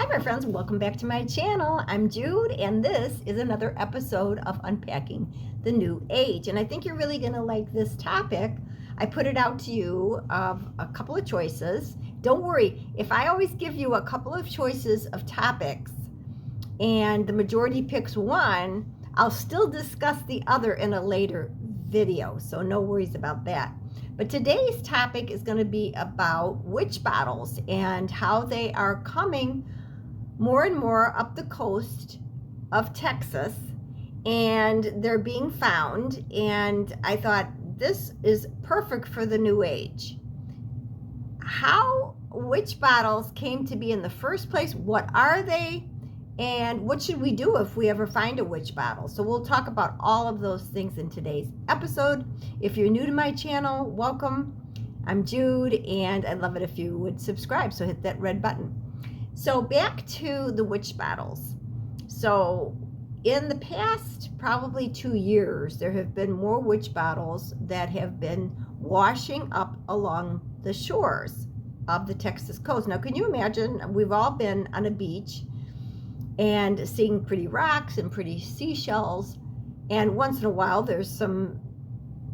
Hi, my friends. Welcome back to my channel. I'm Jude, and this is another episode of Unpacking the New Age. And I think you're really going to like this topic. I put it out to you of a couple of choices. Don't worry, if I always give you a couple of choices of topics and the majority picks one, I'll still discuss the other in a later video. So no worries about that. But today's topic is going to be about witch bottles and how they are coming more and more up the coast of Texas, and they're being found. And I thought this is perfect for the new age. How witch bottles came to be in the first place, what are they, and what should we do if we ever find a witch bottle? So we'll talk about all of those things in today's episode. If you're new to my channel, welcome. I'm Jude, and I'd love it if you would subscribe, so hit that red button. So back to the witch bottles. So in the past probably 2 years, there have been more witch bottles that have been washing up along the shores of the Texas coast. Now, can you imagine? We've all been on a beach and seeing pretty rocks and pretty seashells, and once in a while there's some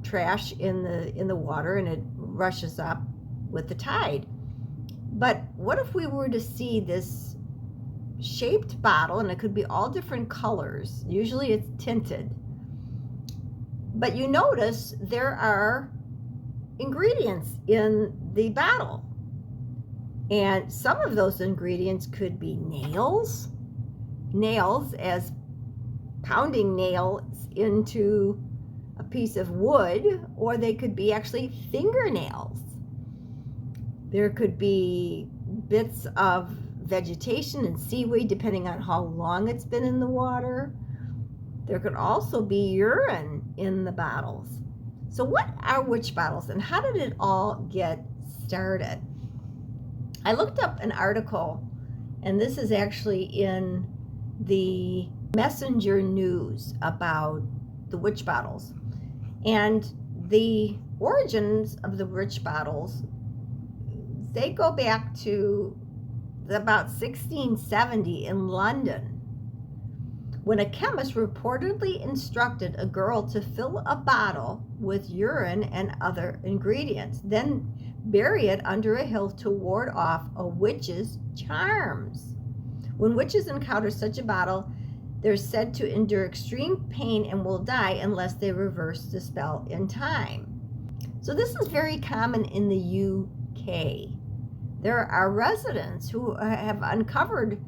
trash in the water and it rushes up with the tide. But what if we were to see this shaped bottle, and it could be all different colors, usually it's tinted, but you notice there are ingredients in the bottle, and some of those ingredients could be nails as pounding nails into a piece of wood, or they could be actually fingernails. There could be bits of vegetation and seaweed depending on how long it's been in the water. There could also be urine in the bottles. So what are witch bottles, and how did it all get started? I looked up an article, and this is actually in the Messenger News about the witch bottles. And the origins of the witch bottles, they go back to about 1670 in London, when a chemist reportedly instructed a girl to fill a bottle with urine and other ingredients, then bury it under a hill to ward off a witch's charms. When witches encounter such a bottle, they're said to endure extreme pain and will die unless they reverse the spell in time. So this is very common in the UK. There are residents who have uncovered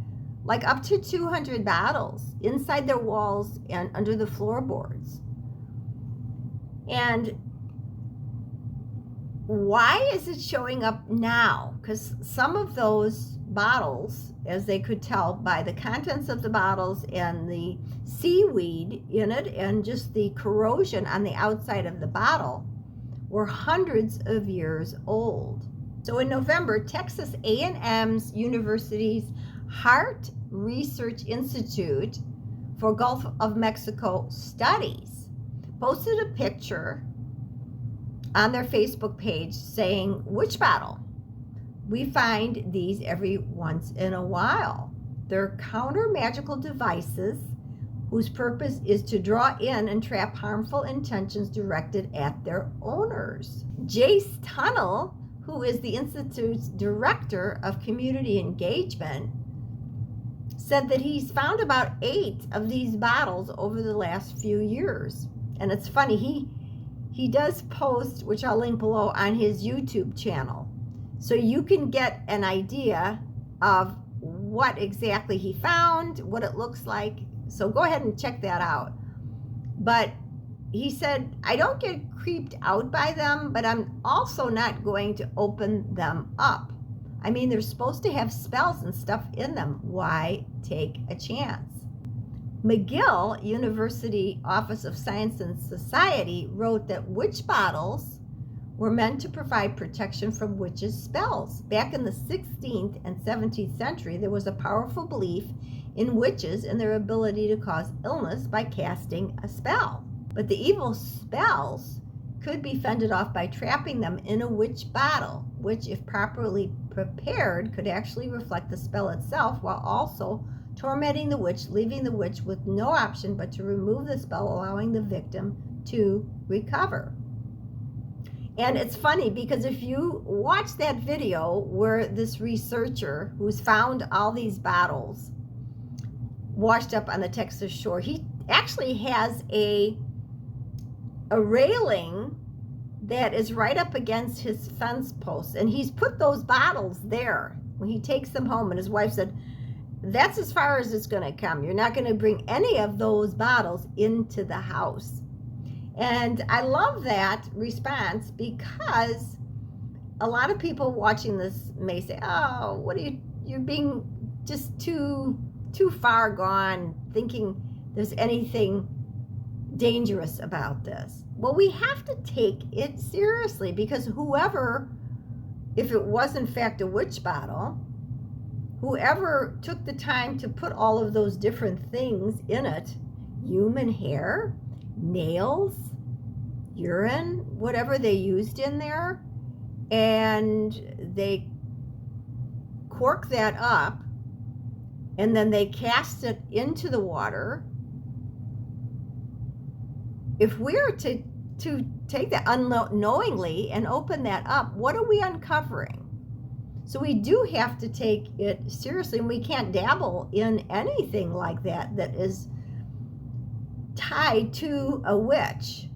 like up to 200 bottles inside their walls and under the floorboards. And why is it showing up now? Because some of those bottles, as they could tell by the contents of the bottles and the seaweed in it and just the corrosion on the outside of the bottle, were hundreds of years old. So in November, Texas A&M's University's Heart Research Institute for Gulf of Mexico Studies posted a picture on their Facebook page saying, "Witch bottle. We find these every once in a while. They're counter magical devices whose purpose is to draw in and trap harmful intentions directed at their owners." Jace Tunnell, who is the Institute's Director of Community Engagement, said that he's found about 8 of these bottles over the last few years. And it's funny, he does post, which I'll link below, on his YouTube channel. So you can get an idea of what exactly he found, what it looks like. So go ahead and check that out. But he said, "I don't get creeped out by them, but I'm also not going to open them up. I mean, they're supposed to have spells and stuff in them. Why take a chance?" McGill University Office of Science and Society wrote that witch bottles were meant to provide protection from witches' spells. Back in the 16th and 17th century, there was a powerful belief in witches and their ability to cause illness by casting a spell. But the evil spells could be fended off by trapping them in a witch bottle, which, if properly prepared could actually reflect the spell itself, while also tormenting the witch, leaving the witch with no option but to remove the spell, allowing the victim to recover. And it's funny because if you watch that video where this researcher who's found all these bottles washed up on the Texas shore, he actually has a railing that is right up against his fence post, and he's put those bottles there when he takes them home. And his wife said, that's as far as it's going to come. You're not going to bring any of those bottles into the house. And I love that response, because a lot of people watching this may say, oh, what are you're being just too far gone, thinking there's anything dangerous about this. Well, we have to take it seriously, because whoever, if it was in fact a witch bottle, whoever took the time to put all of those different things in it, human hair, nails, urine, whatever they used in there, and they cork that up, and then they cast it into the water. If we're to take that unknowingly and open that up, what are we uncovering? So we do have to take it seriously, and we can't dabble in anything like that that is tied to a witch.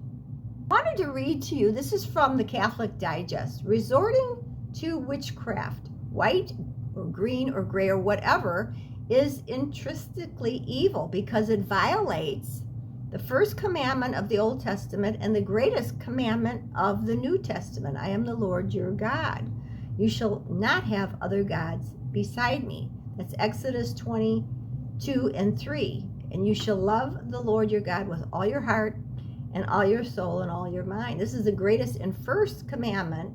I wanted to read to you, this is from the Catholic Digest. Resorting to witchcraft, white or green or gray or whatever, is intrinsically evil because it violates the first commandment of the Old Testament and the greatest commandment of the New Testament. I am the Lord your God. You shall not have other gods beside me. That's Exodus 22:3. And you shall love the Lord your God with all your heart and all your soul and all your mind. This is the greatest and first commandment.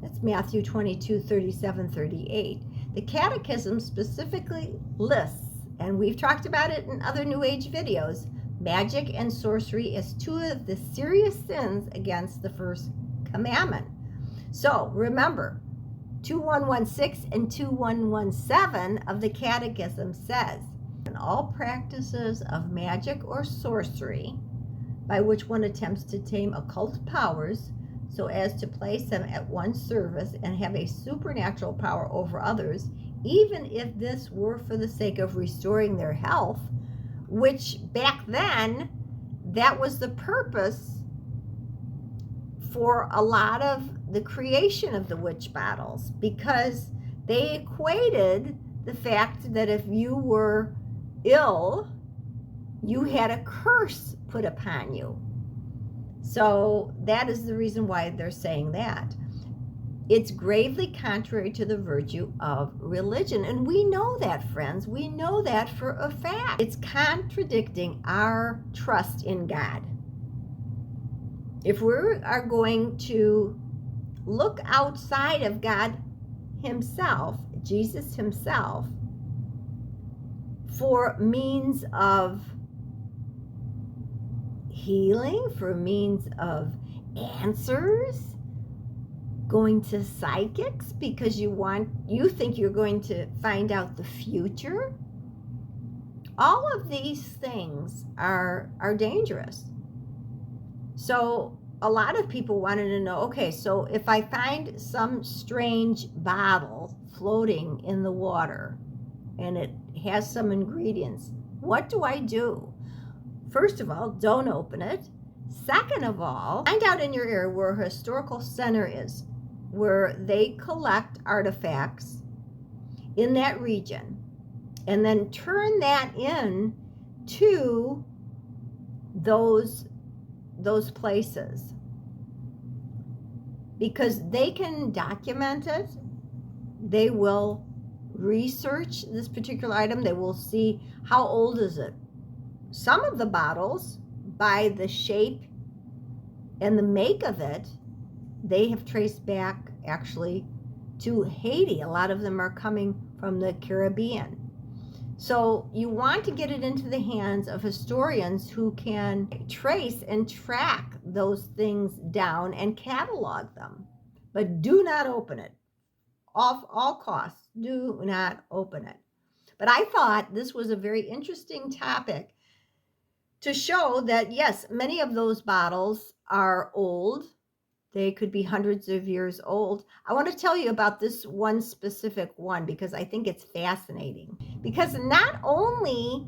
That's Matthew 22:37-38. The Catechism specifically lists, and we've talked about it in other New Age videos, magic and sorcery as two of the serious sins against the first commandment. So remember, 2116 and 2117 of the Catechism says, "And all practices of magic or sorcery, by which one attempts to tame occult powers so as to place them at one's service and have a supernatural power over others, even if this were for the sake of restoring their health," which back then, that was the purpose for a lot of the creation of the witch bottles, because they equated the fact that if you were ill, you had a curse put upon you. So that is the reason why they're saying that. It's gravely contrary to the virtue of religion. And we know that, friends. We know that for a fact. It's contradicting our trust in God. If we are going to look outside of God himself, Jesus himself, for means of healing, for means of answers, going to psychics because you think you're going to find out the future, all of these things are dangerous. So a lot of people wanted to know, okay, so if I find some strange bottle floating in the water and it has some ingredients, what do I do? First of all, don't open it. Second of all, find out in your area where a historical center is, where they collect artifacts in that region, and then turn that in to those places, because they can document it. They will research this particular item. They will see how old is it. Some of the bottles, by the shape and the make of it, they have traced back actually to Haiti. A lot of them are coming from the Caribbean. So you want to get it into the hands of historians who can trace and track those things down and catalog them. But do not open it. off all costs. Do not open it. But I thought this was a very interesting topic to show that, yes, many of those bottles are old. They could be hundreds of years old. I want to tell you about this one specific one because I think it's fascinating. Because not only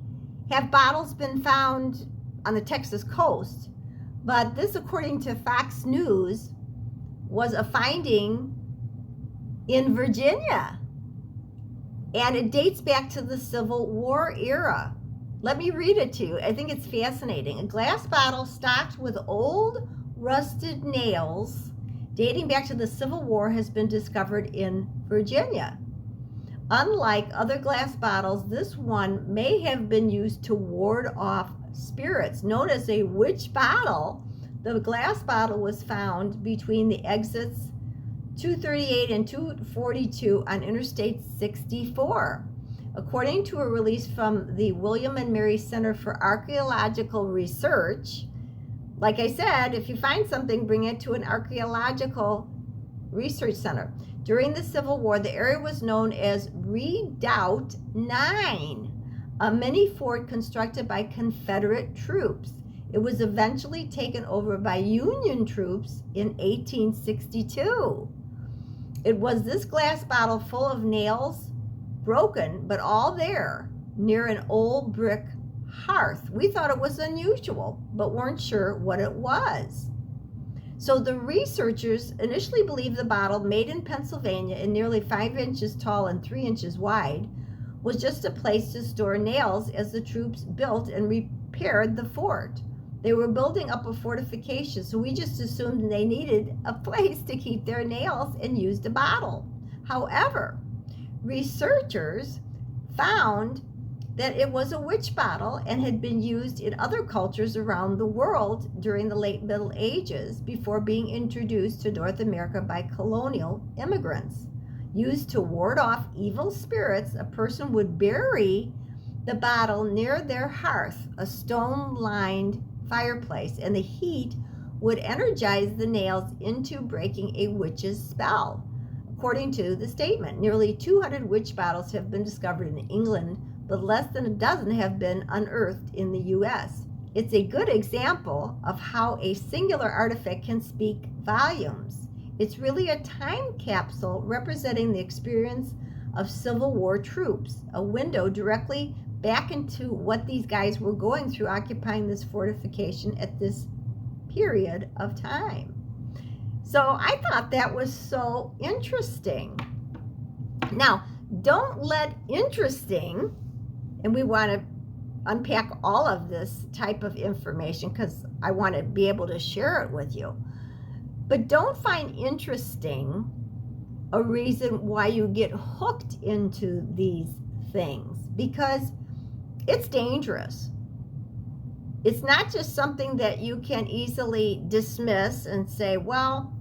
have bottles been found on the Texas coast, but this, according to Fox News, was a finding in Virginia. And it dates back to the Civil War era. Let me read it to you. I think it's fascinating. A glass bottle stocked with old rusted nails dating back to the Civil War has been discovered in Virginia. Unlike other glass bottles, this one may have been used to ward off spirits. Known as a witch bottle, the glass bottle was found between the exits 238 and 242 on Interstate 64. According to a release from the William and Mary Center for Archaeological Research, like I said, if you find something, bring it to an archaeological research center. During the Civil War, the area was known as Redoubt 9, a mini fort constructed by Confederate troops. It was eventually taken over by Union troops in 1862. It was this glass bottle full of nails, broken, but all there, near an old brick hearth. We thought it was unusual, but weren't sure what it was. So the researchers initially believed the bottle, made in Pennsylvania and nearly 5 inches tall and 3 inches wide, was just a place to store nails as the troops built and repaired the fort. They were building up a fortification, so we just assumed they needed a place to keep their nails and used a bottle. However, researchers found that it was a witch bottle and had been used in other cultures around the world during the late Middle Ages before being introduced to North America by colonial immigrants. Used to ward off evil spirits, a person would bury the bottle near their hearth, a stone-lined fireplace, and the heat would energize the nails into breaking a witch's spell. According to the statement, nearly 200 witch bottles have been discovered in England, but less than a dozen have been unearthed in the U.S. It's a good example of how a singular artifact can speak volumes. It's really a time capsule representing the experience of Civil War troops, a window directly back into what these guys were going through occupying this fortification at this period of time. So I thought that was so interesting. Now, don't let interesting, and we want to unpack all of this type of information because I want to be able to share it with you. But don't find interesting a reason why you get hooked into these things, because it's dangerous. It's not just something that you can easily dismiss and say, well,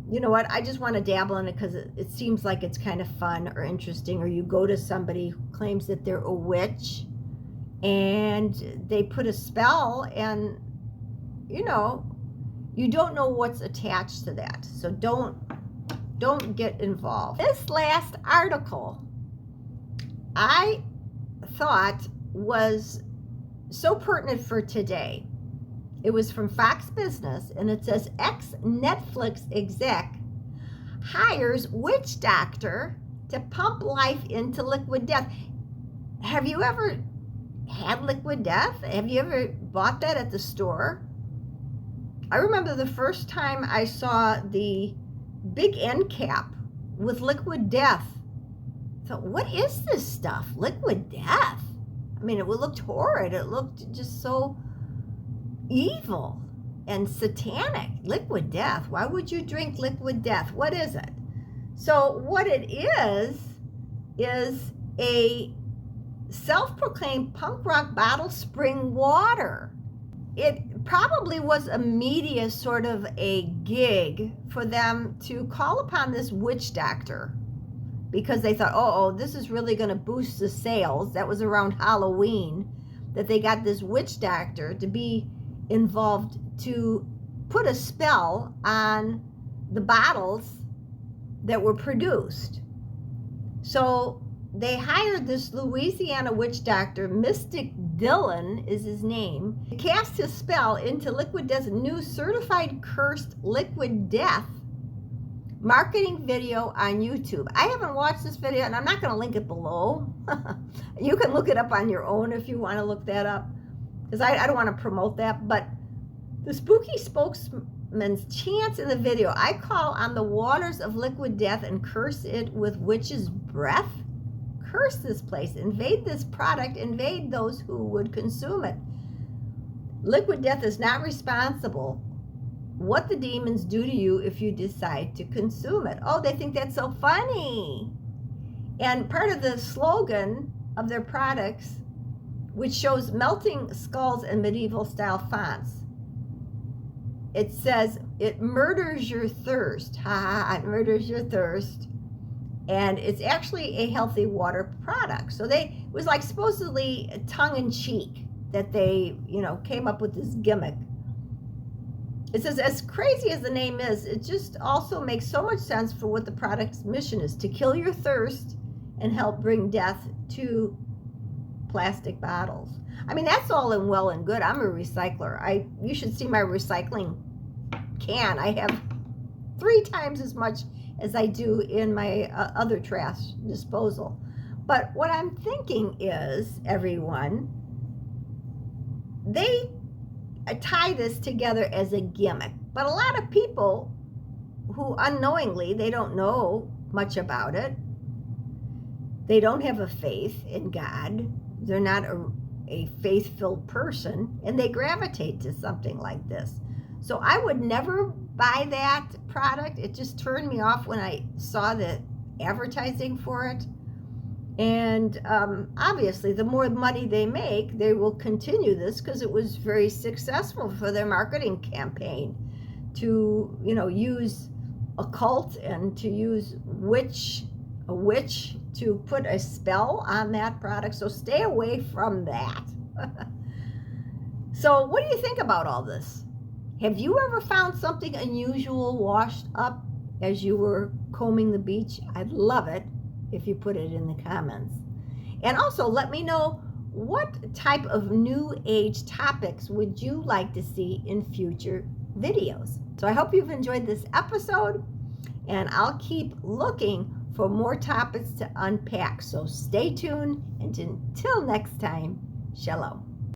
you know what, I just want to dabble in it because it seems like it's kind of fun or interesting. Or you go to somebody who claims that they're a witch and they put a spell, and you know, you don't know what's attached to that. So don't get involved. This last article I thought was so pertinent for today. It was from Fox Business, and it says ex-Netflix exec hires witch doctor to pump life into liquid death. Have you ever had liquid death? Have you ever bought that at the store? I remember the first time I saw the big end cap with liquid death. So what is this stuff? Liquid death? I mean, it looked horrid. It looked just so evil and satanic. Liquid death. Why would you drink liquid death? What is it? So what it is a self-proclaimed punk rock bottled spring water. It probably was a media sort of a gig for them to call upon this witch doctor, because they thought, oh, this is really going to boost the sales. That was around Halloween that they got this witch doctor to be involved to put a spell on the bottles that were produced. So they hired this Louisiana witch doctor, Mystic Dylan is his name, to cast his spell into Liquid Death's new certified cursed Liquid Death marketing video on YouTube. I haven't watched this video, and I'm not going to link it below. You can look it up on your own if you want to look that up, because I don't want to promote that. But the spooky spokesman's chants in the video, I call on the waters of Liquid Death and curse it with witch's breath. Curse this place, invade this product, invade those who would consume it. Liquid Death is not responsible what the demons do to you if you decide to consume it. Oh, they think that's so funny. And part of the slogan of their products, which shows melting skulls in medieval style fonts, it says, it murders your thirst. Ha ha ha, it murders your thirst. And it's actually a healthy water product. So it was like supposedly tongue-in-cheek that they, came up with this gimmick. It says, as crazy as the name is, it just also makes so much sense for what the product's mission is, to kill your thirst and help bring death to plastic bottles. I mean, that's all in well and good. I'm a recycler. You should see my recycling can. I have 3 times as much as I do in my other trash disposal. But what I'm thinking is, everyone, they tie this together as a gimmick. But a lot of people who unknowingly, they don't know much about it. They don't have a faith in God. They're not a faith-filled person, and they gravitate to something like this. So I would never buy that product. It just turned me off when I saw the advertising for it. And obviously, the more money they make, they will continue this, because it was very successful for their marketing campaign to, use a cult and to use a witch to put a spell on that product. So stay away from that. So what do you think about all this? Have you ever found something unusual washed up as you were combing the beach? I'd love it if you put it in the comments. And also let me know, what type of new age topics would you like to see in future videos? So I hope you've enjoyed this episode, and I'll keep looking for more topics to unpack. So stay tuned, and until next time, Shalom.